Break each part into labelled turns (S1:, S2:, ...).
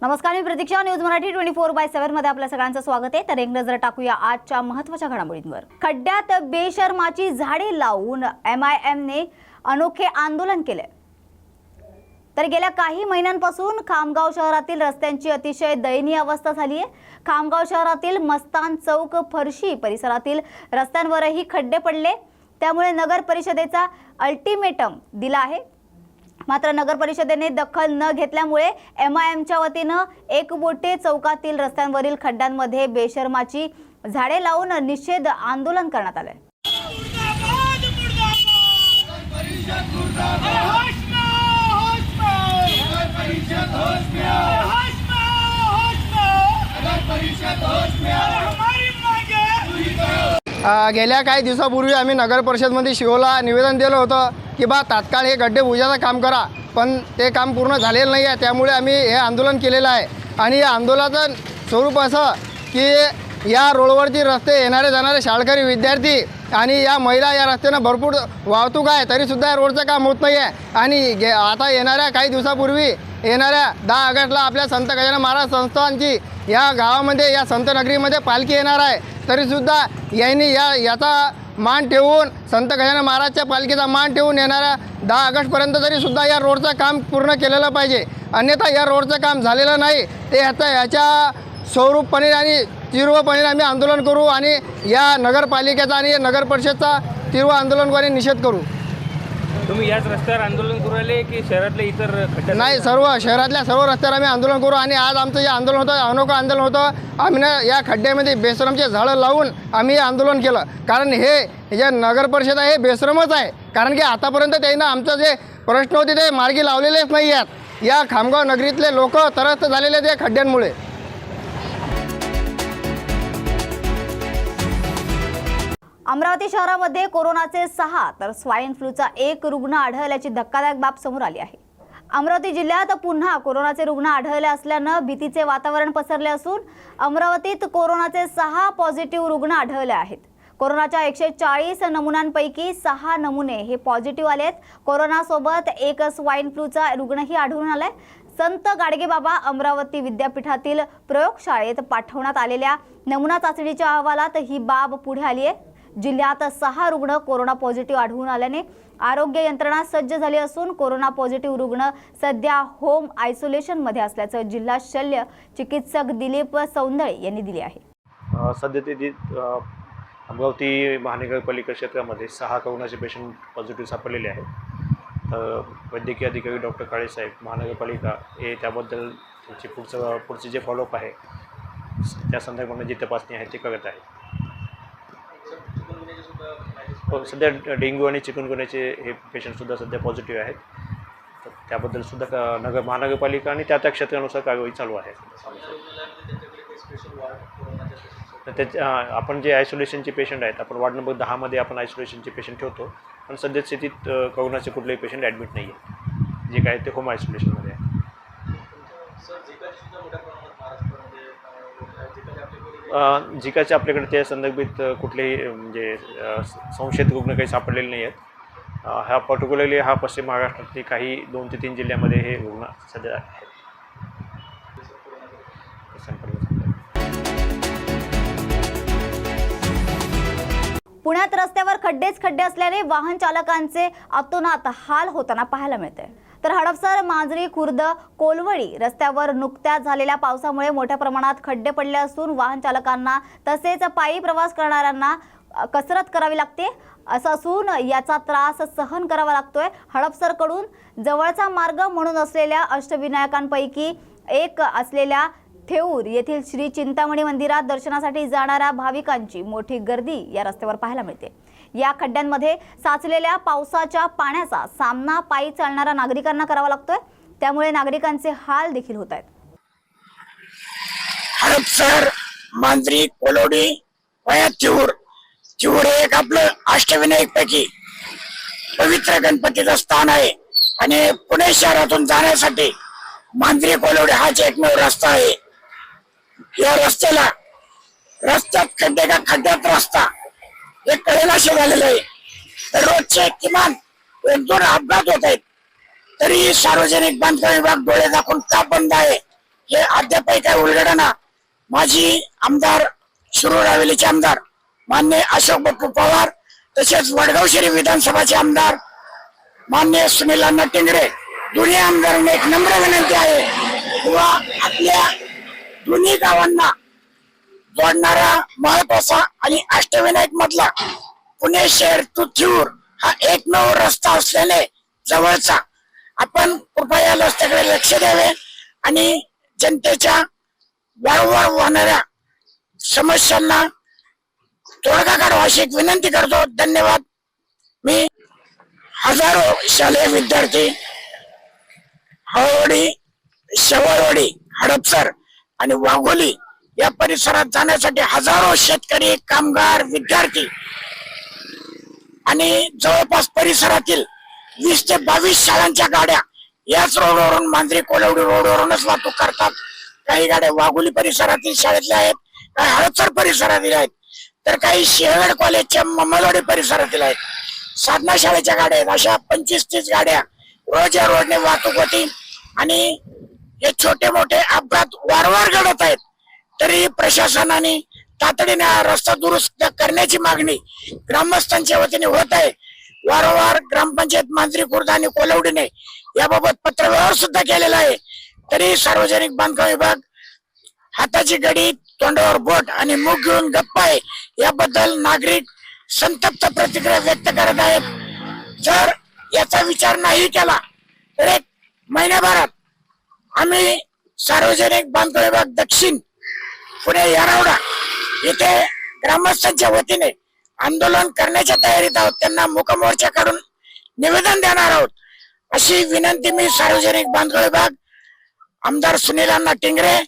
S1: नमस्कार, मी प्रतीक्षा. न्यूज मराठी 24/7 मध्ये आपल्या सगळ्यांचं स्वागत आहे. तर एक नजर टाकूया आजच्या महत्त्वाच्या घडामोडींवर. खड्ड्यात बेशर्माची झाडे लावून MIM ने अनोखे आंदोलन केले. तर गेल्या काही महिन्यांपासून खामगाव शहरातील रस्त्यांची अतिशय दयनीय अवस्था झाली आहे. खामगाव शहरातील मस्तान चौक, फरशी परिसरातील रस्त्यांवरही खड्डे पडले. त्यामुळे नगर परिषदेचा अल्टिमेटम दिला आहे. मात्र नगर परिषदेने दखल न घेतल्यामुळे MIMच्या वतीनं एकबोटे चौकातील रस्त्यांवरील खड्ड्यांमध्ये बेशर्माची झाडे लावून निषेध आंदोलन करण्यात आले.
S2: गेल्या काही दिवसापूर्वी आम्ही नगर परिषदमध्ये शिवला निवेदन दिलं होतं की बा तात्काळ हे गड्डे बुजवायचं काम करा, पण ते काम पूर्ण झालेलं नाही आहे. त्यामुळे आम्ही हे आंदोलन केलेलं आहे. आणि या आंदोलनाचं स्वरूप असं की या रोडवरती रस्ते येणारे जाणारे शाळकरी विद्यार्थी आणि या महिला या रस्त्यानं भरपूर वाहतूक आहे, तरीसुद्धा या रोडचं काम होत नाही आहे. आणि आता येणाऱ्या काही दिवसापूर्वी येणाऱ्या 10 ऑगस्टला आपल्या संत गजानन महाराज संस्थानची या गावामध्ये या संत नगरीमध्ये पालखी येणार आहे. तरीसुद्धा यांनी याचा मान ठेवून संत गजानन महाराजच्या पालखीचा मान ठेवून येणाऱ्या 10 ऑगस्टपर्यंत तरीसुद्धा या रोडचं काम पूर्ण केलेलं पाहिजे. अन्यथा या रोडचं काम झालेलं नाही ते याच्या स्वरूपपणे आणि तीव्रपणे आम्ही आंदोलन करू आणि या नगरपालिकेचा आणि नगर परिषदचा तीव्र आंदोलनाद्वारे निषेध करू.
S3: तुम्ही याच रस्त्यावर आंदोलन करू राहिले की शहरातले इतर खड्डे?
S2: नाही, शहरातल्या सर्व रस्त्यावर आम्ही आंदोलन करू. आणि आज आमचं जे आंदोलन होतं अनोखं आंदोलन होतं. आम्ही या खड्ड्यामध्ये बेशरमचे झाडं लावून आम्ही आंदोलन केलं. कारण हे जे नगर परिषद आहे हे बेशरमच आहे. कारण की आतापर्यंत त्यांना आमचं जे प्रश्न होते ते मार्गी लावलेलेच नाही आहेत. या खामगाव नगरीतले लोक त्रस्त झालेले आहेत या खड्ड्यांमुळे.
S1: अमरावती शहरामध्ये कोरोनाचे 6 तर स्वाईन फ्लूचा 1 रुग्ण आढळल्याची धक्कादायक बाब समोर आली आहे. अमरावती जिल्ह्यात पुन्हा कोरोनाचे रुग्ण आढळले असल्यानं भीतीचे वातावरण पसरले असून अमरावतीत कोरोनाचे 6 पॉझिटिव्ह रुग्ण आढळले आहेत. कोरोनाच्या 140 नमुन्यांपैकी 6 नमुने हे पॉझिटिव्ह आलेत. कोरोनासोबत 1 स्वाईन फ्लूचा रुग्णही आढळून आलाय. संत गाडगेबाबा अमरावती विद्यापीठातील प्रयोगशाळेत पाठवण्यात आलेल्या नमुना चाचणीच्या अहवालात ही बाब पुढे आली आहे. जिल्ह्यात 6 रुग्ण कोरोना पॉझिटिव्ह आढळून आल्याने आरोग्य यंत्रणा सज्ज झाली असून कोरोना पॉझिटिव्ह रुग्ण सध्या होम आयसोलेशनमध्ये असल्याचं जिल्हा शल्य चिकित्सक दिलीप सौंदळे यांनी दिले आहे.
S4: सध्या अमरावती महानगरपालिका क्षेत्रामध्ये 6 कोरोनाचे पेशंट पॉझिटिव्ह सापडलेले आहेत. वैद्यकीय अधिकारी डॉक्टर काळेसाहेब महानगरपालिका हे त्याबद्दल त्यांची पुढचे जे फॉलोअप आहे त्या संदर्भाने जी तपासणी आहे ते करत आहे. सध्या डेंग्यू आणि चिकनगुन्याचे हे पेशंटसुद्धा सध्या पॉझिटिव्ह आहेत. तर त्याबद्दलसुद्धा महानगरपालिका आणि त्या क्षेत्रानुसार कारवाई चालू आहे. आपण जे आयसोलेशनचे पेशंट आहेत, आपण वॉर्ड नंबर 10मध्ये आपण आयसोलेशनचे पेशंट ठेवतो. पण सध्या स्थितीत कोरोनाचे कुठलेही पेशंट ॲडमिट नाही आहे. जे काय ते होम आयसोलेशनमध्ये आहे. झिकाचे आपल्याकडे त्या संदर्भित कुठलेही म्हणजे संशयित रुग्ण काही सापडलेले नाही आहेत. हा पर्टिक्युलरली पश्चिम महाराष्ट्रातील काही 2 ते 3 जिल्ह्यामध्ये हे रुग्ण सध्या आहेत.
S1: पुण्यात रस्त्यावर खड्डे असल्याने वाहन चालकांचे अतोनात हाल होताना पाहायला मिळते. तर हडपसर, मांजरी, खुर्द, कोलवडी रस्त्यावर नुकत्याच झालेल्या पावसामुळे मोठ्या प्रमाणात खड्डे पडले असून वाहन चालकांना तसेच पायी प्रवास करणाऱ्यांना कसरत करावी लागते. असं असून याचा त्रास सहन करावा लागतोय. हडपसरकडून जवळचा मार्ग म्हणून असलेल्या अष्टविनायकांपैकी एक असलेल्या थेऊर येथील श्री चिंतामणी मंदिरात दर्शनासाठी जाणाऱ्या भाविकांची मोठी गर्दी या रस्त्यावर पाहायला मिळते. या खड्ड्यांमध्ये साचलेल्या पावसाच्या पाण्याचा सामना पायी चालणाऱ्या नागरिकांना करावा लागतोय. त्यामुळे नागरिकांचे हाल देखील होत आहेत.
S5: हडपसर, मांजरी, कोलवडी, थेऊर हे एक आपलं अष्टविनायक पैकी पवित्र गणपतीचं स्थान आहे. आणि पुणे शहरातून जाण्यासाठी मांजरी कोलवडी हाच एकमेव रस्ता आहे. या रस्त्यात खड्डे का खड्ड्यात रस्ता हे कळेनाशे झालेलं आहे. तर रोजचे किमान 1-2 अपघात होत आहेत. तरी सार्वजनिक बांधकाम विभाग डोळे दाखवून का बंद आहे हे अद्यापही काय उलगडना. माजी आमदार शिरूर हवेलीचे आमदार मान्य अशोक बापू पवार, तसेच वडगाव शरीफ विधानसभाचे आमदार मान्य सुनील अण्णा टिंगरे, दोन्ही आमदारांना एक नम्र विनंती आहे किंवा आपल्या दोन्ही गावांना जोडणारा महत्वाचा आणि अष्टविनायक मधला पुणे शहर टू थिऊर हा एकमेव रस्ता असल्याने जवळचा आपण कृपया या रस्त्याकडे लक्ष द्यावे आणि जनतेच्या वारंवार होणाऱ्या समस्यांना तोडगा काढावा अशी एक विनंती करतो. धन्यवाद. मी हजारो शालेय विद्यार्थी हळवडी, शेवळवाडी, हडपसर आणि वाघोली या परिसरात जाण्यासाठी हजारो शेतकरी, कामगार, विद्यार्थी आणि जवळपास परिसरातील 20 ते 22 शाळांच्या गाड्या याच रोडवरून मांजरी कोलवडी रोडवरूनच वाहतूक करतात. काही गाड्या वाघोली परिसरातील शाळेतल्या आहेत, काही हडपसर परिसरातील आहेत, तर काही सिंहगड कॉलेजच्या मम्मलवाडी परिसरातील आहेत. साधना शाळेच्या गाड्या आहेत. अशा 25-30 गाड्या रोज या रोडने वाहतूक होती आणि हे छोटे मोठे अपघात वारंवार घडत आहेत. तरी प्रशासनाने तातडीने हा रस्ता दुरुस्त करण्याची मागणी ग्रामस्थांच्या वतीने होत आहे. वारंवार ग्रामपंचायत मांजरी खुर्द आणि कोलवडीने याबाबत पत्रव्यवहार सुद्धा केलेला आहे. तरी सार्वजनिक बांधकाम विभाग हाताची घडी, तोंडावर बोट आणि मुख घेऊन गप्प आहे. याबद्दल नागरिक संतप्त प्रतिक्रिया व्यक्त करत आहेत. जर याचा विचार नाही केला तर 1 महिन्याभरात आम्ही सार्वजनिक बांधकाम विभाग दक्षिण पुणे यारावडा येथे ग्रामस्थांच्या वतीने आंदोलन करण्याच्या तयारीत आहोत. त्यांना मूकमोर्चा काढून निवेदन देणार आहोत अशी विनंती मी सार्वजनिक बांधकाम विभाग आमदार सुनील अण्णा टिंगरे,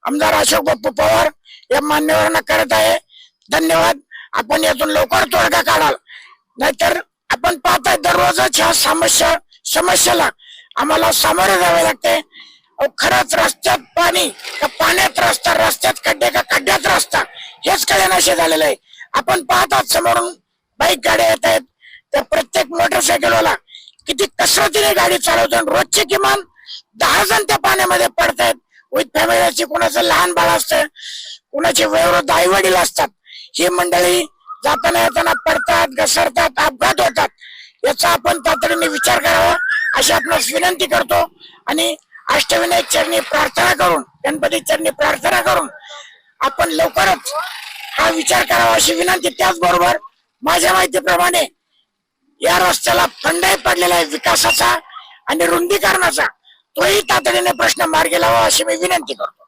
S5: आमदार अशोक बापू पवार या मान्यवरांना करत आहे. धन्यवाद. आपण यातून लवकर तोडगा काढाल, नाहीतर आपण पाहताय दररोजच ह्या समस्याला आम्हाला सामोरे जावे लागते. खरंच रस्त्यात पाणी का पाण्यात रस्ता, रस्त्यात खड्डे का खड्ड्यात रस्ता हेच कळेनाशे झालेलं आहे. आपण पाहतात समोरून बाईक गाड्या येत आहेत, त्या प्रत्येक मोटरसायकलवाला किती कसरतीने गाडी चालवतो. रोजचे किमान 10 जण त्या पाण्यामध्ये पडतायत. विथ फॅमिलीची, कुणाचं लहान बाळ असतं, कुणाचे वयोवृद्ध आई वडील असतात. ही मंडळी जाताना येताना पडतात, घसरतात, अपघात होतात. याचा आपण तातडीने विचार करावा अशी आपणास विनंती करतो आणि अष्टविनायक चरणी प्रार्थना करून, गणपती चरणी प्रार्थना करून आपण लवकरच हा विचार करावा अशी विनंती. त्याचबरोबर माझ्या माहितीप्रमाणे या रस्त्याला फंडही पडलेला आहे विकासाचा आणि रुंदीकरणाचा, तोही तातडीने प्रश्न मार्गी लावा अशी मी विनंती करतो.